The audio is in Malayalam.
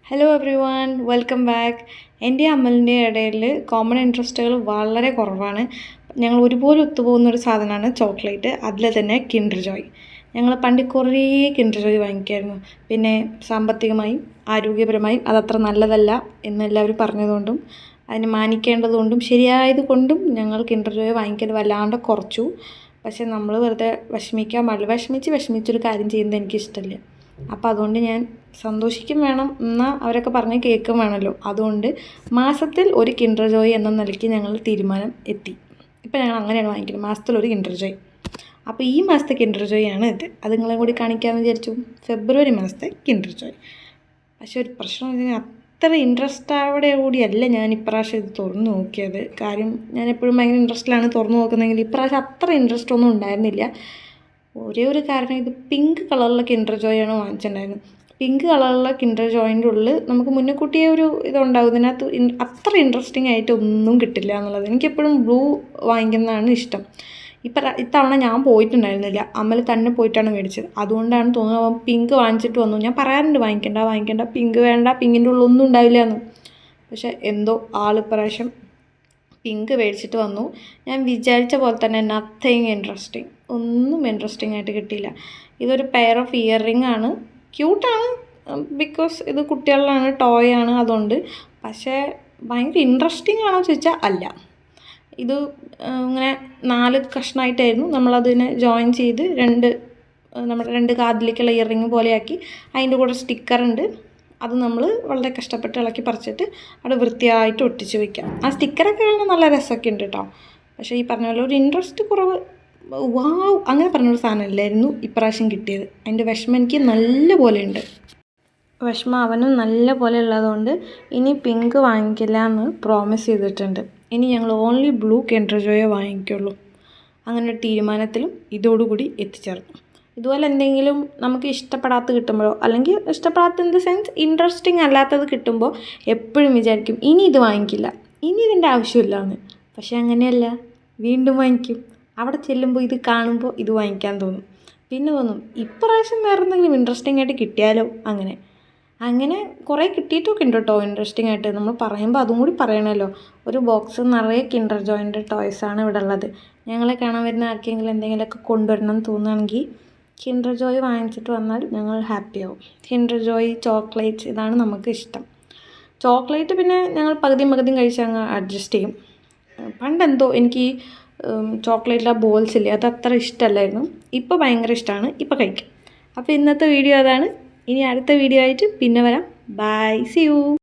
Hello every one, welcome back. എൻ്റെ അമ്മലിൻ്റെ ഇടയിൽ കോമൺ ഇൻട്രസ്റ്റുകൾ വളരെ കുറവാണ്. ഞങ്ങൾ ഒരുപോലെ ഒത്തുപോകുന്നൊരു സാധനമാണ് ചോക്ലേറ്റ്, അതിൽ തന്നെ കിൻഡർ ജോയ്. ഞങ്ങൾ പണ്ട് കുറേ കിൻഡർ ജോയ് വാങ്ങിക്കുമായിരുന്നു. പിന്നെ സാമ്പത്തികമായും ആരോഗ്യപരമായും അതത്ര നല്ലതല്ല എന്നെല്ലാവരും പറഞ്ഞതുകൊണ്ടും അതിന് മാനിക്കേണ്ടതുകൊണ്ടും ശരിയായതുകൊണ്ടും ഞങ്ങൾ കിൻഡർ ജോയ് വാങ്ങിക്കൽ വല്ലാണ്ട് കുറച്ചു. പക്ഷേ നമ്മൾ വെറുതെ വിഷമിക്കാൻ പാടില്ല. വിഷമിച്ചൊരു കാര്യം ചെയ്യുന്നത് എനിക്കിഷ്ടമില്ല. അപ്പോൾ അതുകൊണ്ട് ഞാൻ സന്തോഷിക്കും വേണം, എന്നാൽ അവരൊക്കെ പറഞ്ഞ് കേൾക്കും വേണമല്ലോ. അതുകൊണ്ട് മാസത്തിൽ ഒരു കിൻഡർ ജോയ് എന്ന നിലയ്ക്ക് ഞങ്ങൾ തീരുമാനം എത്തി. ഇപ്പോൾ ഞങ്ങൾ അങ്ങനെയാണ് വാങ്ങിക്കുന്നത്, മാസത്തിലൊരു കിൻഡർ ജോയ്. അപ്പോൾ ഈ മാസത്തെ കിൻഡർ ജോയ് ആണ് ഇത്. അത് നിങ്ങളെ കൂടി കാണിക്കാമെന്ന് വിചാരിച്ചു. ഫെബ്രുവരി മാസത്തെ കിൻഡർ ജോയ്. പക്ഷേ ഒരു പ്രശ്നം എന്ന് വെച്ചാൽ അത്ര ഇൻട്രസ്റ്റോടെ കൂടിയല്ല ഞാൻ ഇപ്രാവശ്യം ഇത് തുറന്നു നോക്കിയത്. കാര്യം ഞാൻ എപ്പോഴും ഭയങ്കര ഇൻട്രസ്റ്റിലാണ് തുറന്നു നോക്കുന്നതെങ്കിൽ ഇപ്രാവശ്യം അത്ര ഇൻട്രസ്റ്റ് ഒന്നും ഉണ്ടായിരുന്നില്ല. ഒരേ ഒരു കാരണം, ഇത് പിങ്ക് കളറിലെ കിൻഡർ ജോയാണ് വാങ്ങിച്ചിട്ടുണ്ടായിരുന്നത്. പിങ്ക് കളറിലെ കിൻഡർ ജോയിൻ്റെ ഉള്ളിൽ നമുക്ക് മുന്നക്കൂട്ടിയ ഒരു ഇതുണ്ടാവും. ഇതിനകത്ത് അത്ര ഇൻട്രസ്റ്റിംഗ് ആയിട്ട് ഒന്നും കിട്ടില്ല എന്നുള്ളത്. എനിക്കെപ്പോഴും ബ്ലൂ വാങ്ങിക്കുന്നതാണ് ഇഷ്ടം. ഇത്തവണ ഞാൻ പോയിട്ടുണ്ടായിരുന്നില്ല, അമ്മൽ തന്നെ പോയിട്ടാണ് മേടിച്ചത്. അതുകൊണ്ടാണ് തോന്നുന്നത് അവൻ പിങ്ക് വാങ്ങിച്ചിട്ട് വന്നു. ഞാൻ പറയാറുണ്ട് വാങ്ങിക്കണ്ട, പിങ്ക് വേണ്ട, പിങ്കിൻ്റെ ഉള്ളൊന്നും ഉണ്ടാവില്ല എന്ന്. പക്ഷേ എന്തോ ഇപ്രാവശ്യം പിങ്ക് മേടിച്ചിട്ട് വന്നു. ഞാൻ വിചാരിച്ച പോലെ തന്നെ നത്തിങ് ഇൻട്രസ്റ്റിംഗ്, ഒന്നും ഇൻട്രസ്റ്റിംഗ് ആയിട്ട് കിട്ടിയില്ല. ഇതൊരു പെയർ ഓഫ് ഇയർ റിംഗ് ആണ്. ക്യൂട്ടാണ്, ബിക്കോസ് ഇത് കുട്ടികളിലാണ്, ടോയ് ആണ്, അതുകൊണ്ട്. പക്ഷേ ഭയങ്കര ഇൻട്രസ്റ്റിംഗ് ആണോ ചോദിച്ചാൽ അല്ല. ഇത് ഇങ്ങനെ 4 കഷ്ണമായിട്ടായിരുന്നു നമ്മളതിനെ ജോയിൻ ചെയ്ത് നമ്മുടെ 2 കാതിലേക്കുള്ള ഇയർ റിംഗ് പോലെയാക്കി. അതിൻ്റെ കൂടെ സ്റ്റിക്കറുണ്ട്. അത് നമ്മൾ വളരെ കഷ്ടപ്പെട്ട് ഇളക്കി പറിച്ചിട്ട് അവിടെ വൃത്തിയായിട്ട് ഒട്ടിച്ച് വയ്ക്കാം. ആ സ്റ്റിക്കറൊക്കെ കാണാൻ നല്ല രസമൊക്കെ ഉണ്ട് കേട്ടോ. പക്ഷേ ഈ പറഞ്ഞ പോലെ ഒരു ഇൻട്രസ്റ്റ് കുറവ്, വാവ് അങ്ങനെ പറഞ്ഞൊരു സാധനമില്ലായിരുന്നു ഇപ്രാവശ്യം കിട്ടിയത്. അതിൻ്റെ വിഷമം എനിക്ക് നല്ല പോലെ ഉണ്ട്. വിഷമം അവനും നല്ല പോലെ ഉള്ളതുകൊണ്ട് ഇനി പിങ്ക് വാങ്ങിക്കില്ല എന്ന് പ്രോമിസ് ചെയ്തിട്ടുണ്ട്. ഇനി ഞങ്ങൾ ഓൺലി ബ്ലൂ കിൻഡർ ജോയേ വാങ്ങിക്കുള്ളൂ. അങ്ങനെ ഒരു തീരുമാനത്തിലും ഇതോടുകൂടി എത്തിച്ചേർന്നു. ഇതുപോലെ എന്തെങ്കിലും നമുക്ക് ഇഷ്ടപ്പെടാത്ത കിട്ടുമ്പോഴോ, അല്ലെങ്കിൽ ഇഷ്ടപ്പെടാത്ത ഇൻ ദ സെൻസ് ഇൻട്രസ്റ്റിംഗ് അല്ലാത്തത് കിട്ടുമ്പോൾ എപ്പോഴും വിചാരിക്കും ഇനി ഇത് വാങ്ങിക്കില്ല, ഇനി ഇതിൻ്റെ ആവശ്യമില്ല എന്ന്. പക്ഷേ അങ്ങനെയല്ല, വീണ്ടും വാങ്ങിക്കും. അവിടെ ചെല്ലുമ്പോൾ ഇത് കാണുമ്പോൾ ഇത് വാങ്ങിക്കാൻ തോന്നും. പിന്നെ തോന്നും ഇപ്രാവശ്യം വേറെ എന്തെങ്കിലും ഇൻട്രസ്റ്റിംഗ് ആയിട്ട് കിട്ടിയാലോ. അങ്ങനെ കുറേ കിട്ടിയിട്ടൊക്കെ ഉണ്ട് കേട്ടോ ഇൻട്രസ്റ്റിംഗ് ആയിട്ട്. നമ്മൾ പറയുമ്പോൾ അതും കൂടി പറയണമല്ലോ. ഒരു ബോക്സ് നിറയെ കിൻഡർ ജോയിൻ്റെ ടോയ്സാണ് ഇവിടെ ഉള്ളത്. ഞങ്ങളെ കാണാൻ വരുന്ന ആർക്കെങ്കിലും എന്തെങ്കിലുമൊക്കെ കൊണ്ടുവരണം എന്ന് തോന്നുകയാണെങ്കിൽ കിൻഡർ ജോയ് വാങ്ങിച്ചിട്ട് വന്നാൽ ഞങ്ങൾ ഹാപ്പിയാവും. കിൻഡർ ജോയ്, ചോക്ലേറ്റ്സ്, ഇതാണ് നമുക്ക് ഇഷ്ടം. ചോക്ലേറ്റ് പിന്നെ ഞങ്ങൾ പകുതിയും കഴിച്ച് അങ്ങ് അഡ്ജസ്റ്റ് ചെയ്യും. പണ്ടെന്തോ എനിക്ക് ചോക്ലേറ്റിലെ ബോൾസ് ഇല്ലേ, അത് അത്ര ഇഷ്ടമല്ലായിരുന്നു. ഇപ്പോൾ ഭയങ്കര ഇഷ്ടമാണ്, ഇപ്പോൾ കഴിക്കും. അപ്പോൾ ഇന്നത്തെ വീഡിയോ അതാണ്. ഇനി അടുത്ത വീഡിയോ ആയിട്ട് പിന്നെ വരാം. Bye, see U.